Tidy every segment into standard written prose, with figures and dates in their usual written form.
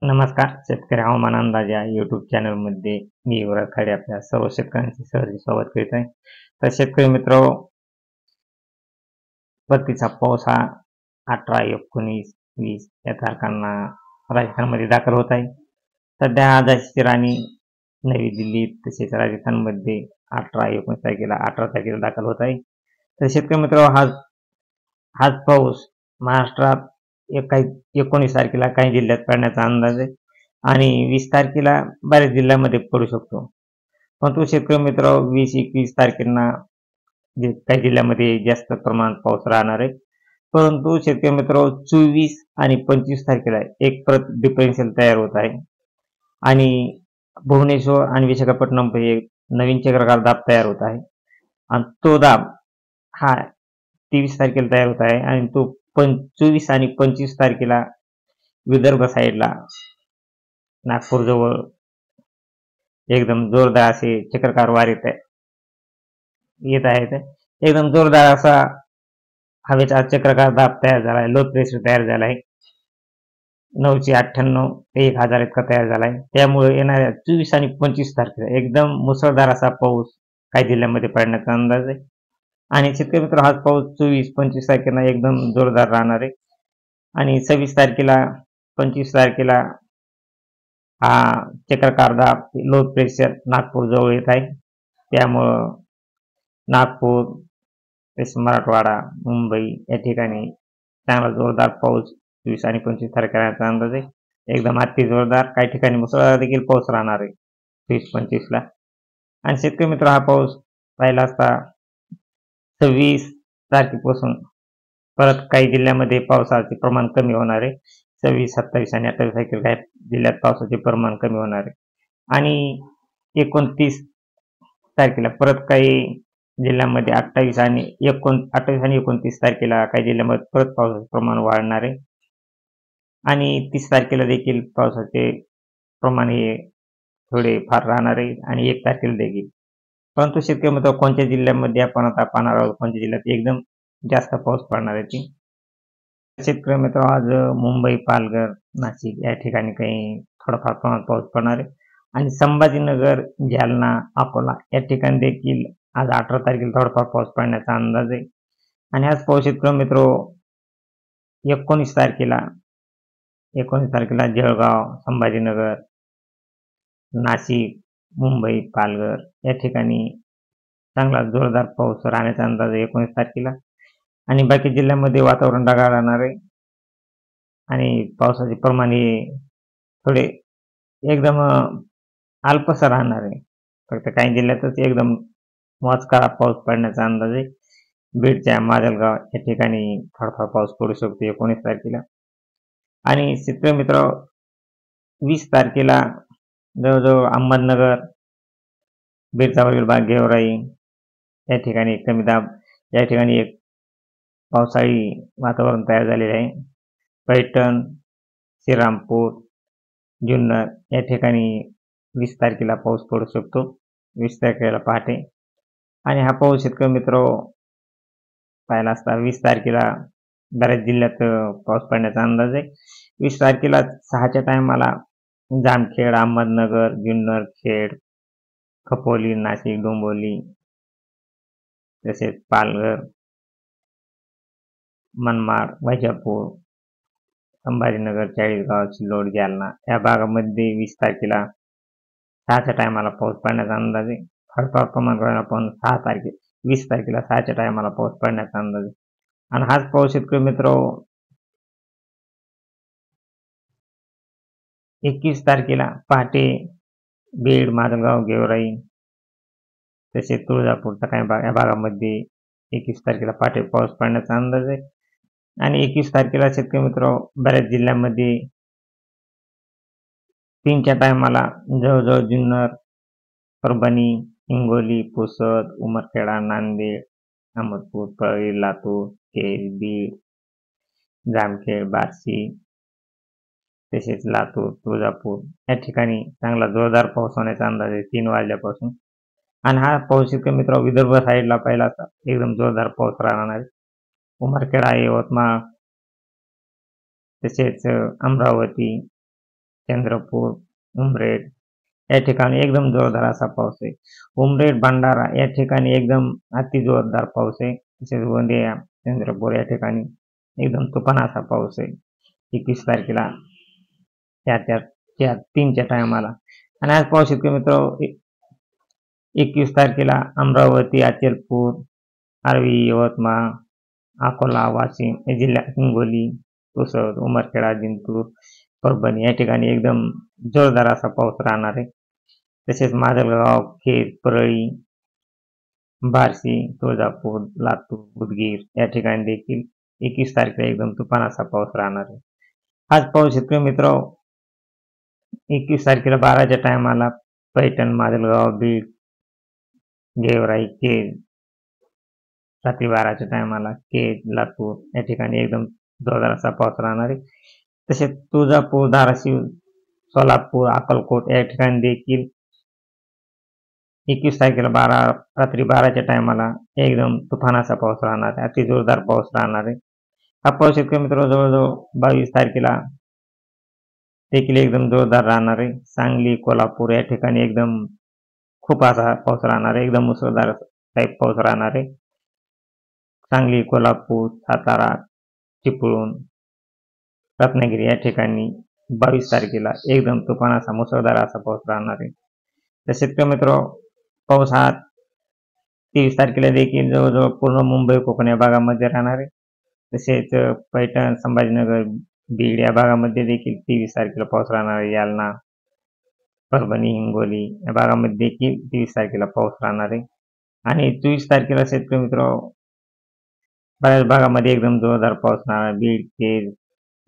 नमस्कार. शेतकरी हवामान अंदाज या YouTube चॅनलमध्ये मी युवराज खाडे आपल्या सर्व शेतकऱ्यांचे सहर्ष स्वागत करीत आहे. तर शेतकरी मित्र, परतीचा पाऊस हा 18, 19, 20 या तारखांना राजस्थानमध्ये दाखल होत आहे. सध्या आजची राणी नवी दिल्लीत तसेच राजस्थानमध्ये 18, 19 तारखेला 18 तारखेला दाखल होत आहे. तर शेतकरी मित्र, हाच पाऊस महाराष्ट्रात 19 तारखेला काही जिल्ह्यात पडण्याचा अंदाज आहे आणि 20 तारखेला बऱ्याच जिल्ह्यामध्ये पडू शकतो. परंतु शेतकरी मित्र, 20-21 तारखेला काही जिल्ह्यामध्ये जास्त प्रमाणात पाऊस राहणार आहे. परंतु शेतकरी मित्र, 24 आणि 25 तारखेला एक परत डिफरेन्शियल तयार होत आहे आणि भुवनेश्वर आणि विशाखापट्टणम हे नवीन चक्राकार दाब तयार होत आहे आणि तो दाब हा 23 तारखेला तयार होत आहे आणि तो 24 आणि 25 तारखेला विदर्भ साईडला नागपूर जवळ एकदम जोरदार असे चक्रकार वारे येत आहेत. एकदम जोरदार असा हवेचा चक्रकार दाब तयार झाला आहे, लो प्रेशर तयार झाला आहे. 998 ते 1000 इतका तयार झाला आहे. त्यामुळे येणाऱ्या 24 आणि 25 तारखेला एकदम मुसळधार असा पाऊस काही जिल्ह्यामध्ये पडण्याचा अंदाज आहे. आणि शेतकरी मित्र, हाच पाऊस 24-25 तारखेला एकदम जोरदार राहणार आहे आणि 26 तारखेला 25 तारखेला हा चक्रकार दाब लो प्रेशर नागपूर जवळ येत आहे. त्यामुळं नागपूर तसेच मराठवाडा, मुंबई या ठिकाणी चांगला जोरदार पाऊस 24 आणि 25 तारखेचा अंदाज आहे. एकदम अति जोरदार, काही ठिकाणी मुसळधार देखील पाऊस राहणार आहे 20-25 ला. आणि शेतकरी मित्र, हा पाऊस राहिला असता 26 तारखेपासून परत काही जिल्ह्यामध्ये पावसाचे प्रमाण कमी होणार आहे. 26, 27 आणि 28 तारखेला काही जिल्ह्यात पावसाचे प्रमाण कमी होणार आहे आणि 29 तारखेला परत काही जिल्ह्यामध्ये 28 आणि 29 तारखेला काही जिल्ह्यामध्ये परत पावसाचे प्रमाण वाढणार आहे आणि 30 तारखेला देखील पावसाचे प्रमाण हे थोडे फार राहणार आहे आणि 1 तारखेला देखील. परंतु शेतकरी मित्र, कोणत्या जिल्ह्यामध्ये आपण आता पाहणार आहोत, कोणत्या जिल्ह्यात एकदम जास्त पाऊस पडणार आहे ती. शेतकरी मित्र, आज मुंबई, पालघर, नाशिक या ठिकाणी काही थोडाफार प्रमाणात पाऊस पडणार आहे आणि संभाजीनगर, जालना, अकोला या ठिकाणी देखील आज 18 तारखेला थोडाफार पाऊस पडण्याचा अंदाज आहे. आणि आज पाऊस शेतकरी मित्र 19 तारखेला जळगाव, संभाजीनगर, नाशिक, मुंबई, पालघर या ठिकाणी चांगला जोरदार पाऊस राहण्याचा अंदाज आहे 19 तारखेला. आणि बाकी जिल्ह्यामध्ये वातावरण ढगाळ राहणार आहे आणि पावसाचे प्रमाण हे थोडे एकदम अल्पसं राहणार आहे. फक्त काही जिल्ह्यातच एकदम मोजका पाऊस पडण्याचा अंदाज आहे. बीडच्या माजलगाव या ठिकाणी थोडाफार पाऊस पडू शकतो 19 तारखेला. आणि शेतकरी मित्र, 20 तारखेला जवळजवळ अहमदनगर, बीडचा वरील भाग, गेवराई या ठिकाणी कमी दाब या ठिकाणी एक पावसाळी वातावरण तयार झालेले आहे. पैठण, श्रीरामपूर, जुन्नर या ठिकाणी 20 तारखेला पाऊस पडू शकतो, 20 तारखेला पहाटे. आणि हा पाऊस शेतकरी मित्र पाहिला असता 20 तारखेला बऱ्याच जिल्ह्यात पाऊस पडण्याचा अंदाज आहे. 20 तारखेला 6च्या टायमाला जामखेड, अहमदनगर, जुन्नर, खेड, खपोली, नाशिक, डोंबिवली तसेच पालघर, मनमाड, वैजापूर, संभाजीनगर, चाळीसगाव, सिल्लोड, जालना या भागामध्ये 20 तारखेला 6च्या टायमाला पाऊस पडण्याचा अंदाज आहे. थोडंफार प्रमाण राहिला पण 20 तारखेला 6च्या टायमाला पाऊस पडण्याचा अंदाज आहे. आणि हाच पाऊस शेतकरी मित्र 21 तारखेला पहाटे बीड, माजलगाव, गेवराई तसेच तुळजापूरचा काही भाग या भागामध्ये 21 तारखेला पहाटे पाऊस पडण्याचा अंदाज आहे. आणि 21 तारखेला शेतकरी मित्र बऱ्याच जिल्ह्यामध्ये 3च्या टायमाला जवळजवळ जुन्नर, परभणी, हिंगोली, पुसद, उमरखेडा, नांदेड, अहमदपूर, परळी, लातूर, खेड, बीड, जामखेड, बार्शी तसेच लातूर, तुळजापूर या ठिकाणी चांगला जोरदार पाऊस होण्याचा अंदाज आहे 3 वाजल्यापासून. आणि हा पाऊस शेतकरी मित्र विदर्भ साईडला पहिला असता एकदम जोरदार पाऊस राहणार आहे. उमरखेडा, यवतमाळ तसेच अमरावती चंद्रपूर, उमरेड या ठिकाणी एकदम जोरदार असा पाऊस आहे. उमरेड, भंडारा या ठिकाणी एकदम अति जोरदार पाऊस आहे. तसेच गोंदिया, चंद्रपूर या ठिकाणी एकदम तुफान असा पाऊस आहे. 21 तारखेला त्या 3च्या टायमाला. आणि आज पाहू शेतकरी मित्र 21 तारखेला अमरावती, अचलपूर, आर्वी, यवतमाळ, अकोला, वाशिम या जिल्ह्यात, हिंगोली, पुसद, उमरखेडा, जिंतूर, परभणी या ठिकाणी एकदम जोरदार असा पाऊस राहणार आहे. तसेच माजलगाव, खेड, परळी, बार्शी, तुळजापूर, लातूर, उदगीर या ठिकाणी देखील 21 तारखेला एकदम तुफान असा पाऊस राहणार आहे. हाच पाऊस शेतकरी मित्र 21 तारखेला 12च्या टायमाला पैठण, माजलगाव, बीड, गेवराई, केज, रात्री 12च्या टायमाला केज, लातूर या ठिकाणी एकदम जोरदार असा पाऊस राहणार आहे. तसेच तुळजापूर, धाराशिव, सोलापूर, अक्कलकोट या ठिकाणी देखील 21 तारखेला रात्री 12च्या टायमाला एकदम तुफान असा पाऊस राहणार आहे. अति जोरदार पाऊस राहणार आहे. हा पाऊस शेतकरी मित्र जवळजवळ 22 तारखेला देखील एकदम जोरदार राहणार आहे. सांगली, कोल्हापूर या ठिकाणी एकदम खूप असा पाऊस राहणार आहे. एकदम मुसळधार टाईप पाऊस राहणार आहे. सांगली, कोल्हापूर, सातारा, चिपळूण, रत्नागिरी या ठिकाणी 22 तारखेला एकदम तुफान असा मुसळधार असा पाऊस राहणार आहे. तर शेतकरी मित्र पाऊस हा 23 तारखेला देखील जवळजवळ पूर्ण मुंबई, कोकण या भागामध्ये राहणार आहे. तसेच पैठण, संभाजीनगर, बीड या भागामध्ये देखील 23 तारखेला पाऊस राहणार आहे. जालना, परभणी, हिंगोली या भागामध्ये देखील 23 तारखेला पाऊस राहणार आहे. आणि 24 तारखेला शेतकरी मित्र बऱ्याच भागामध्ये एकदम जोरदार पाऊस राहणार. बीड, केज,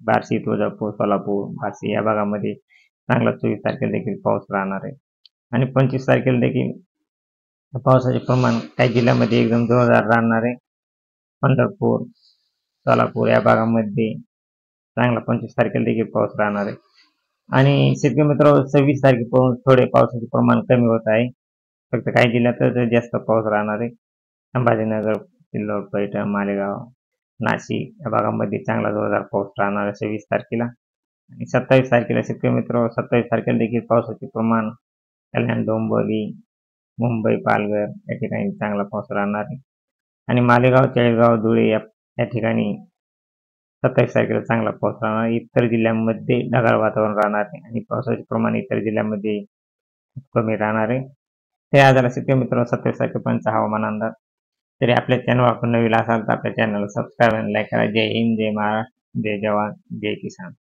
बार्शी, तुळजापूर, सोलापूर, बार्शी या भागामध्ये चांगला 24 तारखेला देखील पाऊस राहणार आहे. आणि 25 तारखेला देखील पावसाचे प्रमाण काही जिल्ह्यामध्ये एकदम जोरदार राहणार आहे. पंढरपूर, सोलापूर या भागामध्ये चांगला 25 तारखेला देखील पाऊस राहणार आहे. आणि शेतकरी मित्र 26 तारखेपासून थोडे पावसाचे प्रमाण कमी होत आहे. फक्त काही जिल्ह्यातच जास्त पाऊस राहणार आहे. संभाजीनगर, सिल्लोड, पैठण, मालेगाव, नाशिक या भागामध्ये चांगला जोरदार पाऊस राहणार आहे 26 तारखेला. आणि 27 तारखेला शेतकरी मित्र 27 तारखेला देखील पावसाचे प्रमाण कल्याण, डोंबिवली, मुंबई, पालघर या ठिकाणी चांगला पाऊस राहणार आहे. आणि मालेगाव, चाळीसगाव, धुळे या ठिकाणी 27 तारखेला चांगला पाऊस राहणार आहे. इतर जिल्ह्यांमध्ये ढगाळ वातावरण राहणार आहे आणि पावसाचे प्रमाण इतर जिल्ह्यांमध्ये कमी राहणार आहे. ते आज शेतकरी मित्र 27 तारखेपर्यंतचा हवामान अंदाज. तरी आपल्या चॅनल आपण नवीन असाल तर आपल्या चॅनलला सबस्क्राईब आणि लाईक करा. जय हिंद, जय महाराष्ट्र, जय जवान, जय किसान.